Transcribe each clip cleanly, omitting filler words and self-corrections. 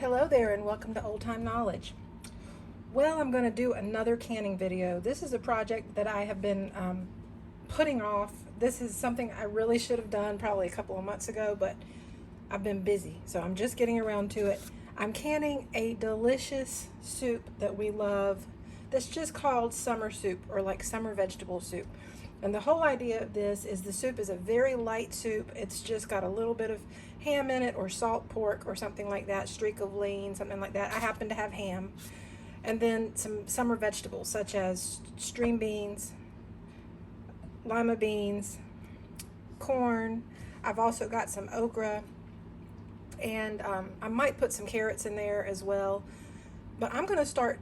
Hello there and welcome to Old Time Knowledge. Well, I'm going to do another canning video. This is a project that I have been putting off. This is something I really should have done probably a couple of months ago, but I've been busy, so I'm just getting around to it. I'm canning a delicious soup that we love that's just called summer soup, or like summer vegetable soup. And the whole idea of this is the soup is a very light soup. It's just got a little bit of ham in it, or salt pork, or something like that, streak of lean, something like that. I happen to have ham. And then some summer vegetables such as string beans, lima beans, corn. I've also got some okra, and I might put some carrots in there as well. But I'm going to start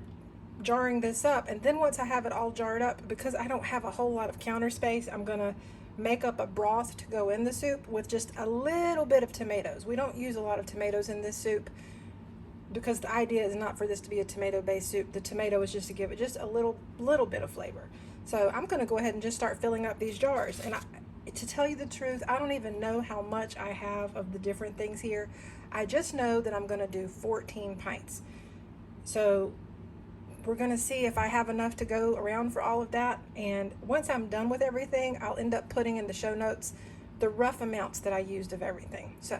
jarring this up, and then once I have it all jarred up, because I don't have a whole lot of counter space, I'm going to make up a broth to go in the soup with just a little bit of tomatoes. We don't use a lot of tomatoes in this soup because the idea is not for this to be a tomato-based soup. The tomato is just to give it just a little bit of flavor. So I'm going to go ahead and just start filling up these jars. And to tell you the truth, I don't even know how much I have of the different things here. I just know that I'm going to do 14 pints. So we're going to see if I have enough to go around for all of that. And once I'm done with everything, I'll end up putting in the show notes the rough amounts that I used of everything. So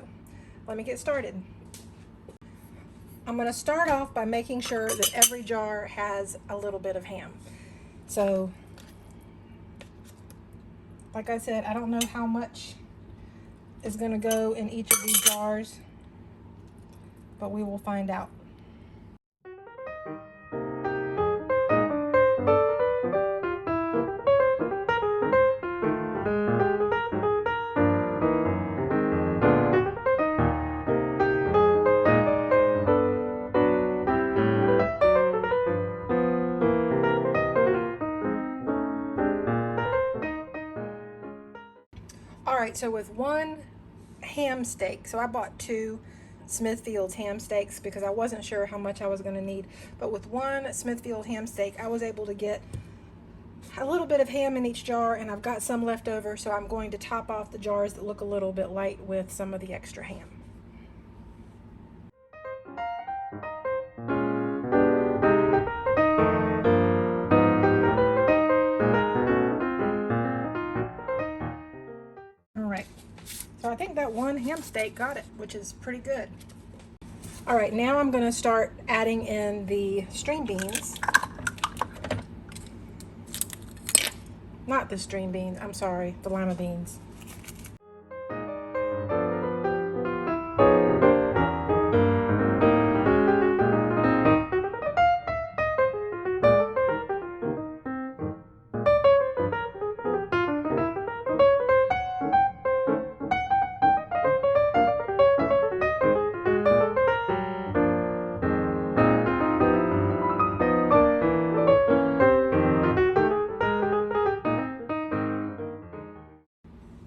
let me get started. I'm going to start off by making sure that every jar has a little bit of ham. So like I said, I don't know how much is going to go in each of these jars, but we will find out. All right, so with one ham steak, so I bought 2 Smithfield's ham steaks because I wasn't sure how much I was going to need, but with one Smithfield ham steak, I was able to get a little bit of ham in each jar, and I've got some left over, so I'm going to top off the jars that look a little bit light with some of the extra ham. So I think that one ham steak got it, which is pretty good. All right, now I'm going to start adding in the string beans. Not the string beans, I'm sorry, the lima beans.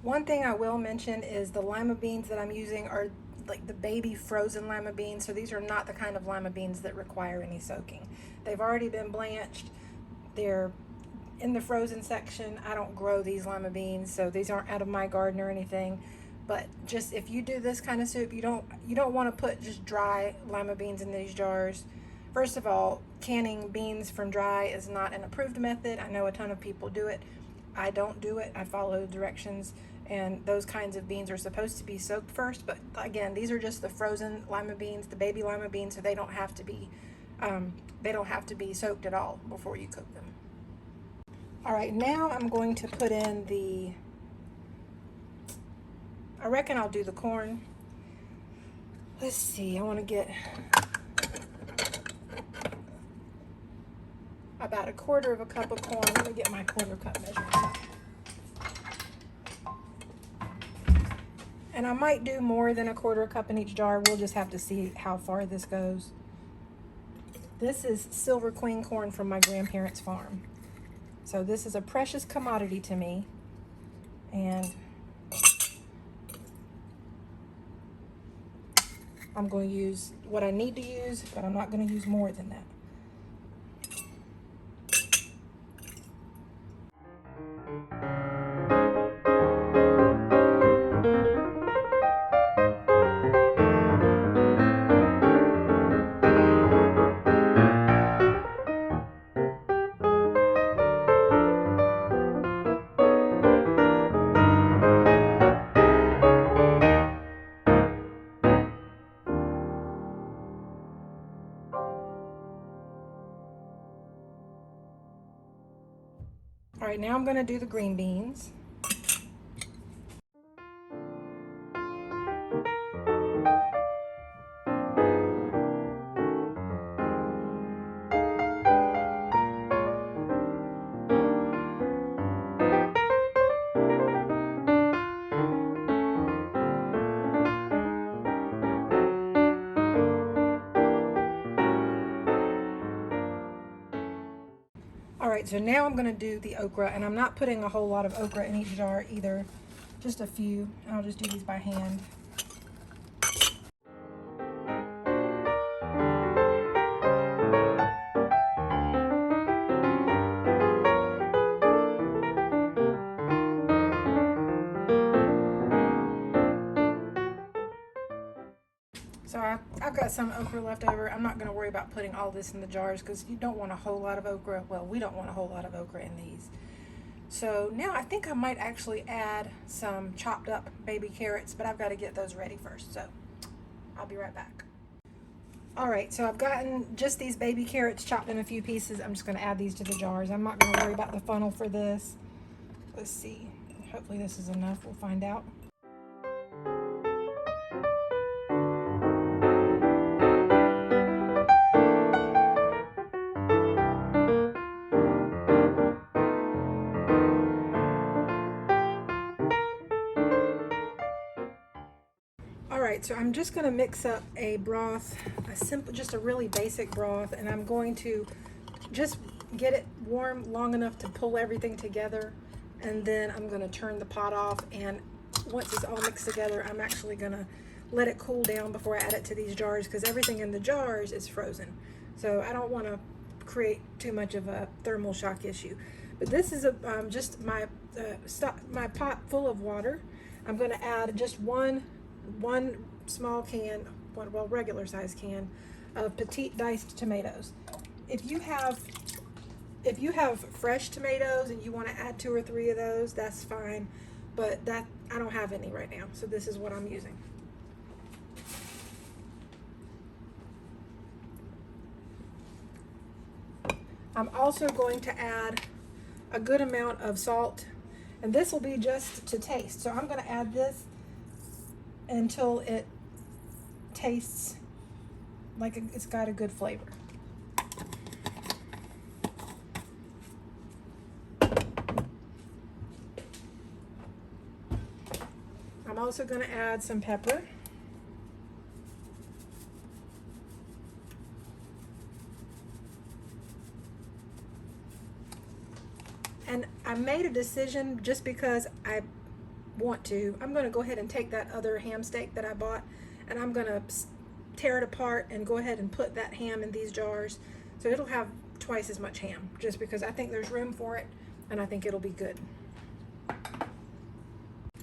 One thing I will mention is the lima beans that I'm using are like the baby frozen lima beans. So these are not the kind of lima beans that require any soaking. They've already been blanched. They're in the frozen section. I don't grow these lima beans, so these aren't out of my garden or anything. But just if you do this kind of soup, you don't want to put just dry lima beans in these jars. First of all, canning beans from dry is not an approved method. I know a ton of people do it. I don't do it. I follow directions, and those kinds of beans are supposed to be soaked first, but again, these are just the frozen lima beans, the baby lima beans, so they don't have to be soaked at all before you cook them. All right, now I'm going to put in I reckon I'll do the corn. Let's see, I want to get about 1/4 cup of corn. Let me get my 1/4 cup measurement. And I might do more than 1/4 cup in each jar. We'll just have to see how far this goes. This is Silver Queen corn from my grandparents' farm. So this is a precious commodity to me. And I'm going to use what I need to use, but I'm not going to use more than that. All right, now I'm going to do the green beans. All right, so now I'm going to do the okra, and I'm not putting a whole lot of okra in each jar either, just a few. I'll just do these by hand. So I've got some okra left over. I'm not going to worry about putting all this in the jars because you don't want a whole lot of okra. Well, we don't want a whole lot of okra in these. So now I think I might actually add some chopped up baby carrots, but I've got to get those ready first. So I'll be right back. All right, so I've gotten just these baby carrots chopped in a few pieces. I'm just going to add these to the jars. I'm not going to worry about the funnel for this. Let's see. Hopefully this is enough. We'll find out. All right, so I'm just going to mix up a broth, just a really basic broth, and I'm going to just get it warm long enough to pull everything together, and then I'm going to turn the pot off, and once it's all mixed together, I'm actually going to let it cool down before I add it to these jars because everything in the jars is frozen. So I don't want to create too much of a thermal shock issue. But this is just my pot full of water. I'm going to add just one small can, well, regular size can of petite diced tomatoes. If you have fresh tomatoes and you want to add 2 or 3 of those, that's fine, but I don't have any right now, so this is what I'm using. I'm also going to add a good amount of salt, and this will be just to taste. So I'm going to add this until it tastes like it's got a good flavor. I'm also going to add some pepper. And I made a decision just because I want to. I'm going to go ahead and take that other ham steak that I bought, and I'm going to tear it apart and go ahead and put that ham in these jars, so it'll have twice as much ham, just because I think there's room for it and I think it'll be good.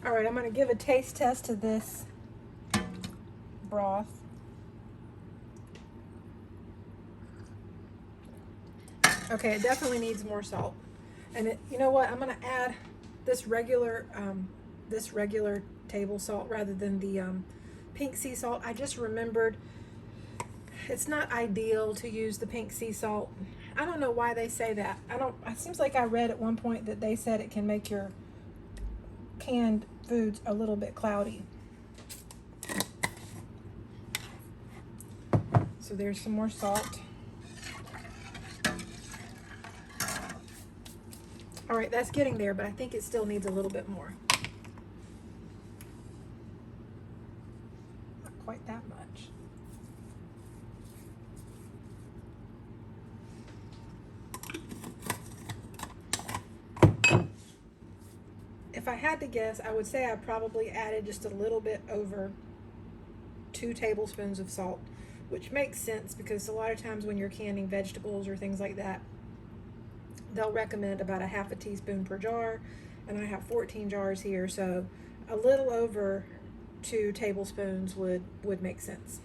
All right, I'm going to give a taste test to this broth. Okay, it definitely needs more salt. And you know what? I'm going to add this regular table salt rather than the pink sea salt. I just remembered it's not ideal to use the pink sea salt. I don't know why they say that. It seems like I read at one point that they said it can make your canned foods a little bit cloudy. So there's some more salt. All right, that's getting there, but I think it still needs a little bit more. Not quite that much. If I had to guess, I would say I probably added just a little bit over 2 tablespoons of salt, which makes sense because a lot of times when you're canning vegetables or things like that, they'll recommend about a half a teaspoon per jar, and I have 14 jars here, so a little over 2 tablespoons would make sense.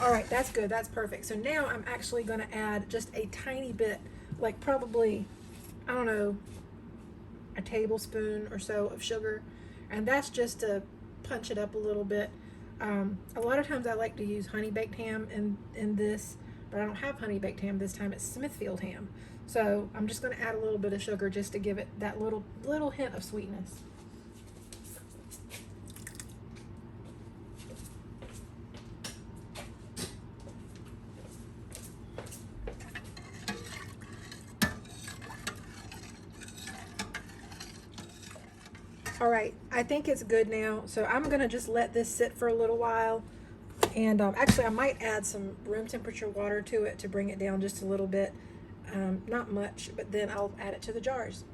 All right, that's good, that's perfect. So now I'm actually going to add just a tiny bit, like probably I don't know, a tablespoon or so of sugar, and that's just to punch it up a little bit. A lot of times I like to use honey baked ham in this, but I don't have honey baked ham this time. It's Smithfield ham, so I'm just going to add a little bit of sugar just to give it that little hint of sweetness. All right, I think it's good now, so I'm gonna just let this sit for a little while. And actually, I might add some room temperature water to it to bring it down just a little bit. Not much, but then I'll add it to the jars.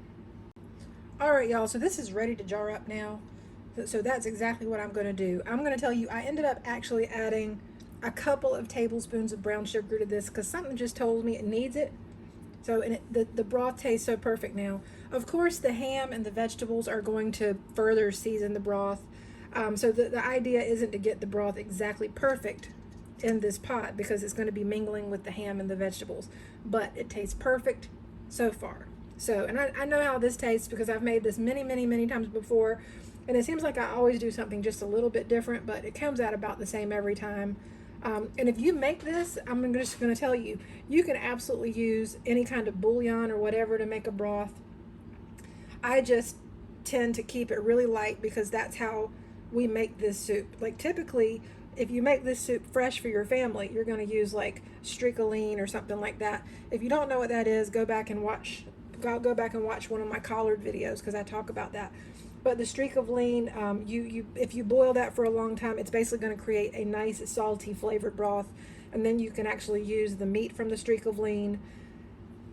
All right, y'all, so this is ready to jar up now. So that's exactly what I'm gonna do. I'm gonna tell you, I ended up actually adding a couple of tablespoons of brown sugar to this because something just told me it needs it. So, and the broth tastes so perfect now. Of course, the ham and the vegetables are going to further season the broth. So the idea isn't to get the broth exactly perfect in this pot because it's going to be mingling with the ham and the vegetables. But it tastes perfect so far. So, and I know how this tastes because I've made this many, many, many times before. And it seems like I always do something just a little bit different, but it comes out about the same every time. And if you make this, I'm just going to tell you, you can absolutely use any kind of bouillon or whatever to make a broth. I just tend to keep it really light because that's how we make this soup. Like typically, if you make this soup fresh for your family, you're going to use like stricoline or something like that. If you don't know what that is, go back and watch one of my collard videos because I talk about that. But the streak of lean, if you boil that for a long time, it's basically going to create a nice salty flavored broth, and then you can actually use the meat from the streak of lean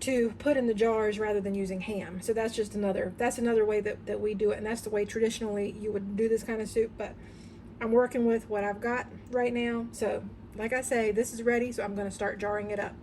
to put in the jars rather than using ham. So that's just another way that we do it, and that's the way traditionally you would do this kind of soup. But I'm working with what I've got right now. So like I say, this is ready, so I'm going to start jarring it up.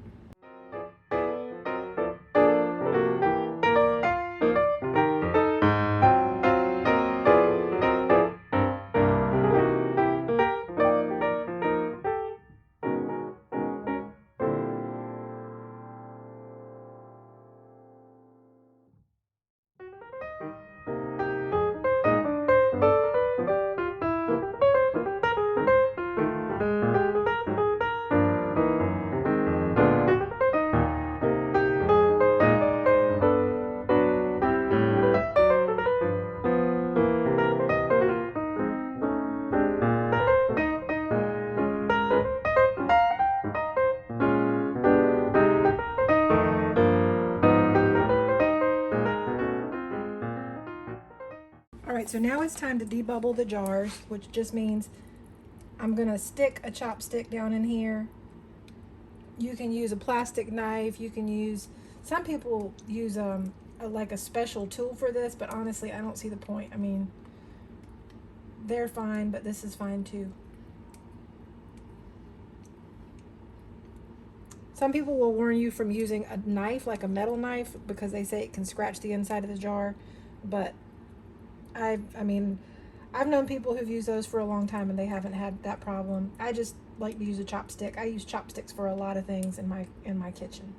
All right, so now it's time to debubble the jars, which just means I'm gonna stick a chopstick down in here. You can use a plastic knife. You can use, some people use like a special tool for this, but honestly, I don't see the point. I mean, they're fine, but this is fine too. Some people will warn you from using a knife, like a metal knife, because they say it can scratch the inside of the jar, but I mean, I've known people who've used those for a long time and they haven't had that problem. I just like to use a chopstick. I use chopsticks for a lot of things in my kitchen.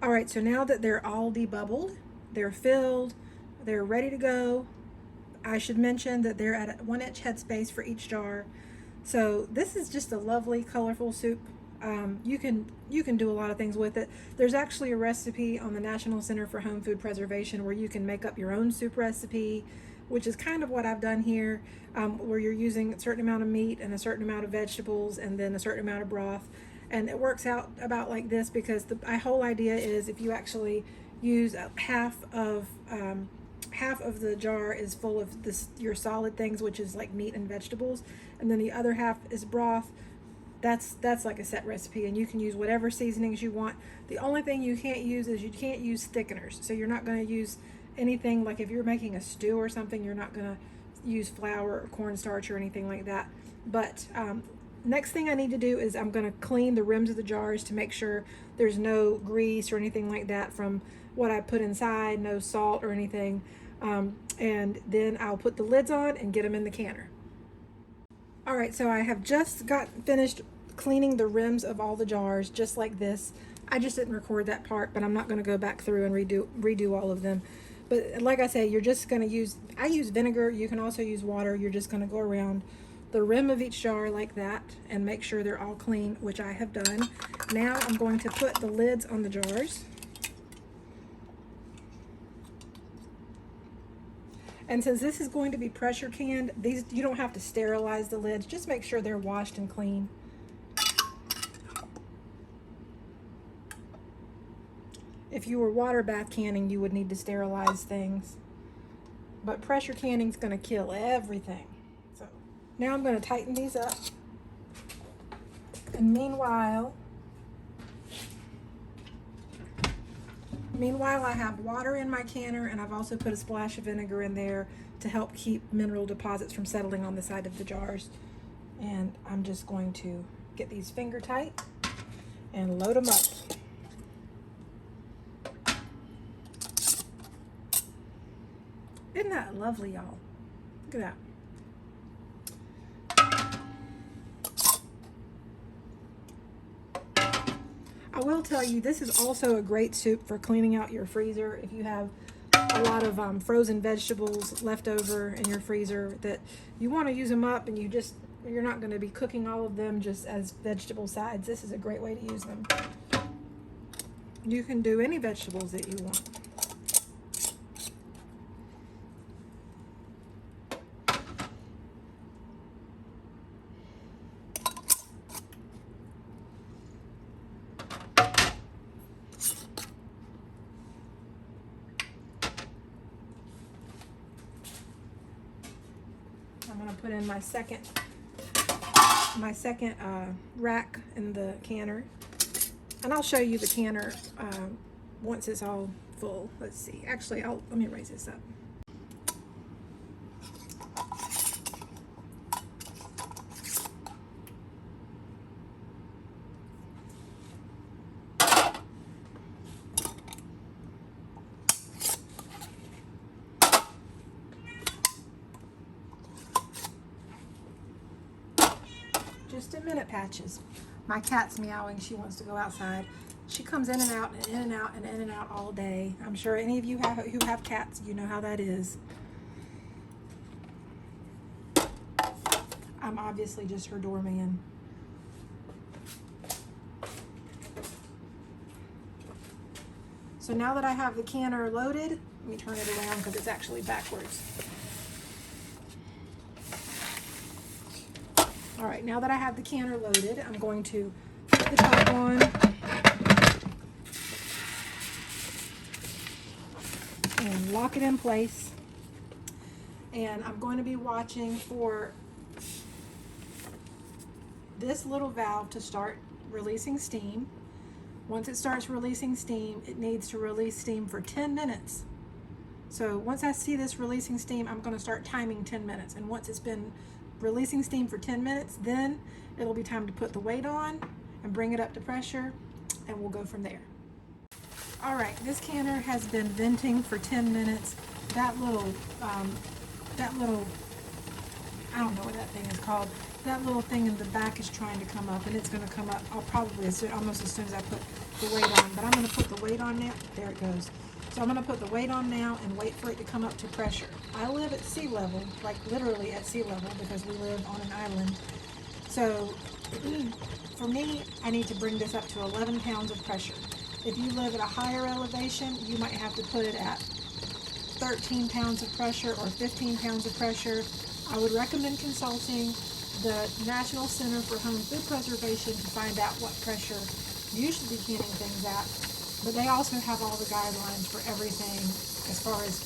All right, so now that they're all debubbled, they're filled, they're ready to go. I should mention that they're at a 1-inch headspace for each jar. So this is just a lovely, colorful soup. You can do a lot of things with it. There's actually a recipe on the National Center for Home Food Preservation where you can make up your own soup recipe, which is kind of what I've done here, where you're using a certain amount of meat and a certain amount of vegetables and then a certain amount of broth. And it works out about like this because the whole idea is if you actually use half of the jar is full of your solid things, which is like meat and vegetables, and then the other half is broth. That's like a set recipe, and you can use whatever seasonings you want. The only thing you can't use is you can't use thickeners. So you're not going to use anything like if you're making a stew or something, you're not going to use flour or cornstarch or anything like that. But next thing I need to do is I'm going to clean the rims of the jars to make sure there's no grease or anything like that from what I put inside, no salt or anything. And then I'll put the lids on and get them in the canner. All right, so I have just got finished cleaning the rims of all the jars, just like this. I just didn't record that part, but I'm not going to go back through and redo all of them. But like I say, you're just going to use, I use vinegar. You can also use water. You're just going to go around the rim of each jar like that and make sure they're all clean, which I have done. Now I'm going to put the lids on the jars. And since this is going to be pressure canned, these, you don't have to sterilize the lids. Just make sure they're washed and clean. If you were water bath canning, you would need to sterilize things. But pressure canning is going to kill everything. So now I'm going to tighten these up. And meanwhile, I have water in my canner, and I've also put a splash of vinegar in there to help keep mineral deposits from settling on the side of the jars. And I'm just going to get these finger tight and load them up. Isn't that lovely, y'all? Look at that. I will tell you, this is also a great soup for cleaning out your freezer. If you have a lot of frozen vegetables left over in your freezer that you want to use them up, and you're not going to be cooking all of them just as vegetable sides, this is a great way to use them. You can do any vegetables that you want. I'm going to put in my second rack in the canner, and I'll show you the canner once it's all full. Let's see. Actually, let me raise this up. Just a minute, Patches. My cat's meowing. She wants to go outside. She comes in and out and in and out and in and out all day. I'm sure any of you who have cats, you know how that is. I'm obviously just her doorman. So now that I have the canner loaded, let me turn it around because it's actually backwards. All right, now that I have the canner loaded, I'm going to put the top on and lock it in place. And I'm going to be watching for this little valve to start releasing steam. Once it starts releasing steam, it needs to release steam for 10 minutes. So once I see this releasing steam, I'm going to start timing 10 minutes. And once it's been releasing steam for 10 minutes, then it'll be time to put the weight on and bring it up to pressure, and we'll go from there. All right, this canner has been venting for 10 minutes. That little, I don't know what that thing is called. That little thing in the back is trying to come up, and it's going to come up. I'll probably almost as soon as I put the weight on, but I'm going to put the weight on now. There it goes. So I'm going to put the weight on now and wait for it to come up to pressure. I live at sea level, like literally at sea level, because we live on an island. So for me, I need to bring this up to 11 pounds of pressure. If you live at a higher elevation, you might have to put it at 13 pounds of pressure or 15 pounds of pressure. I would recommend consulting the National Center for Home Food Preservation to find out what pressure you should be canning things at. But they also have all the guidelines for everything as far as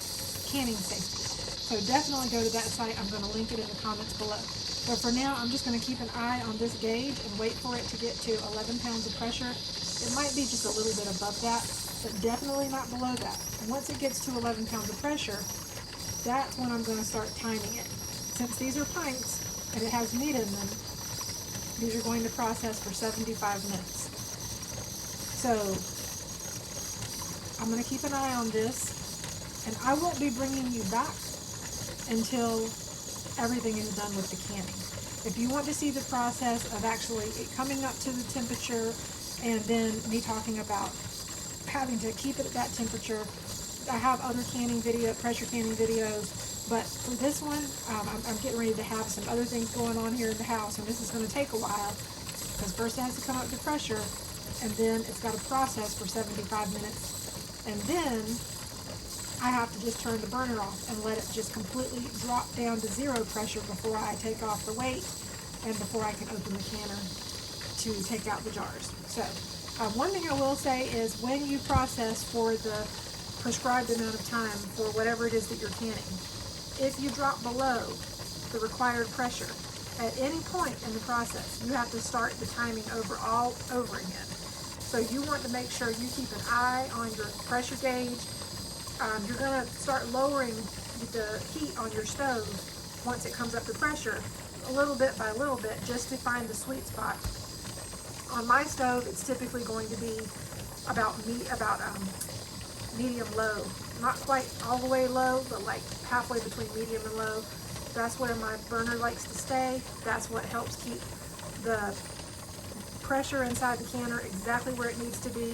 canning safety. So definitely go to that site. I'm going to link it in the comments below. But for now, I'm just going to keep an eye on this gauge and wait for it to get to 11 pounds of pressure. It might be just a little bit above that, but definitely not below that. And once it gets to 11 pounds of pressure, that's when I'm going to start timing it. Since these are pints and it has meat in them, these are going to process for 75 minutes. So I'm going to keep an eye on this And I won't be bringing you back until everything is done with the canning. If you want to see the process of actually it coming up to the temperature and then me talking about having to keep it at that temperature, I have other pressure canning videos, but for this one, I'm getting ready to have some other things going on here in the house, and this is going to take a while, because first it has to come up to pressure, and then it's got to process for 75 minutes, and then I have to just turn the burner off and let it just completely drop down to zero pressure before I take off the weight and before I can open the canner to take out the jars. So one thing I will say is when you process for the prescribed amount of time for whatever it is that you're canning, if you drop below the required pressure at any point in the process, you have to start the timing all over again. So you want to make sure you keep an eye on your pressure gauge. You're going to start lowering the heat on your stove once it comes up to pressure, a little bit by little bit, just to find the sweet spot. On my stove, it's typically going to be about medium low, not quite all the way low, but like halfway between medium and low. That's where my burner likes to stay. That's what helps keep the pressure inside the canner exactly where it needs to be.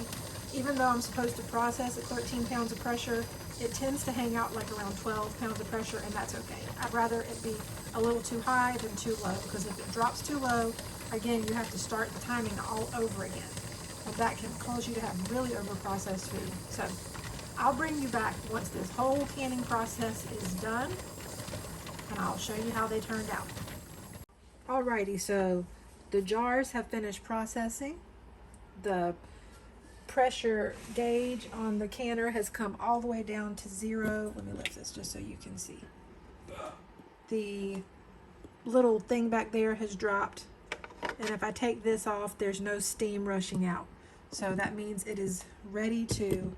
Even though I'm supposed to process at 13 pounds of pressure, it tends to hang out like around 12 pounds of pressure, and that's okay. I'd rather it be a little too high than too low, because if it drops too low, again, you have to start the timing all over again. And that can cause you to have really overprocessed food. So I'll bring you back once this whole canning process is done, and I'll show you how they turned out. Alrighty, so the jars have finished processing. The pressure gauge on the canner has come all the way down to zero. Let me lift this just so you can see. The little thing back there has dropped, and if I take this off, there's no steam rushing out. So that means it is ready to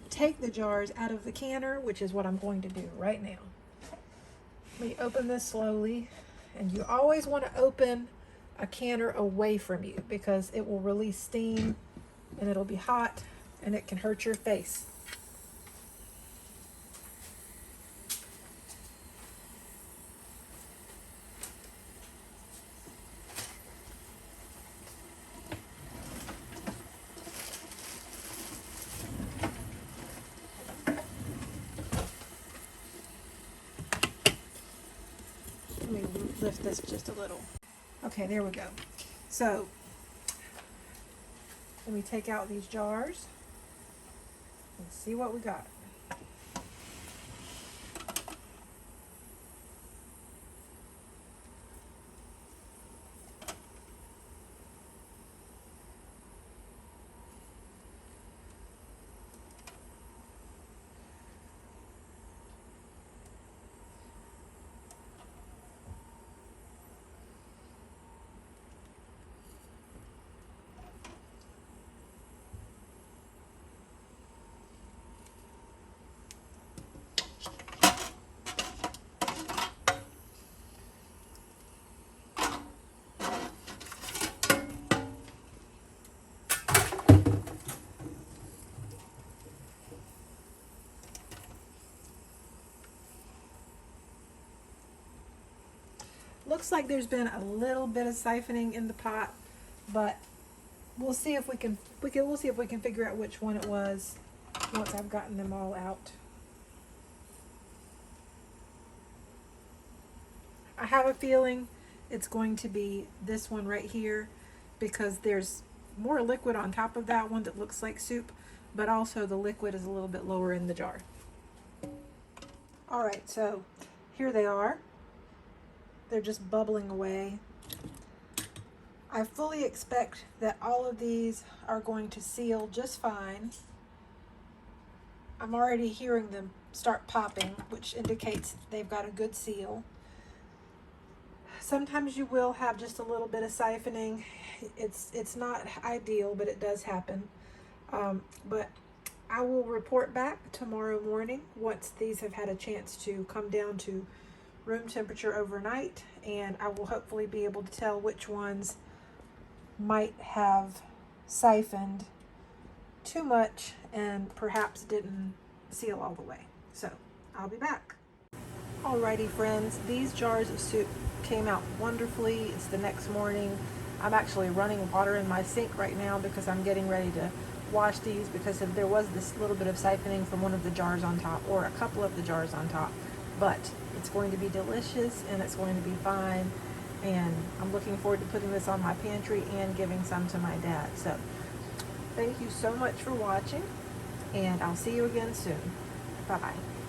take the jars out of the canner, which is what I'm going to do right now. Let me open this slowly, and you always want to open a canner away from you because it will release steam and it'll be hot and it can hurt your face. Let me lift this just a little. Okay, there we go. So let me take out these jars and see what we got. Looks like there's been a little bit of siphoning in the pot, but we'll see if we can figure out which one it was once I've gotten them all out. I have a feeling it's going to be this one right here because there's more liquid on top of that one that looks like soup, but also the liquid is a little bit lower in the jar. All right, so here they are. They're just bubbling away. I fully expect that all of these are going to seal just fine. I'm already hearing them start popping, which indicates they've got a good seal. Sometimes you will have just a little bit of siphoning. It's not ideal, but it does happen. But I will report back tomorrow morning once these have had a chance to come down to room temperature overnight, and I will hopefully be able to tell which ones might have siphoned too much and perhaps didn't seal all the way. So I'll be back. Alrighty friends, these jars of soup came out wonderfully. It's the next morning. I'm actually running water in my sink right now because I'm getting ready to wash these, because there was this little bit of siphoning from one of the jars on top, or a couple of the jars on top. But it's going to be delicious and it's going to be fine. And I'm looking forward to putting this on my pantry and giving some to my dad. So thank you so much for watching, and I'll see you again soon. Bye-bye.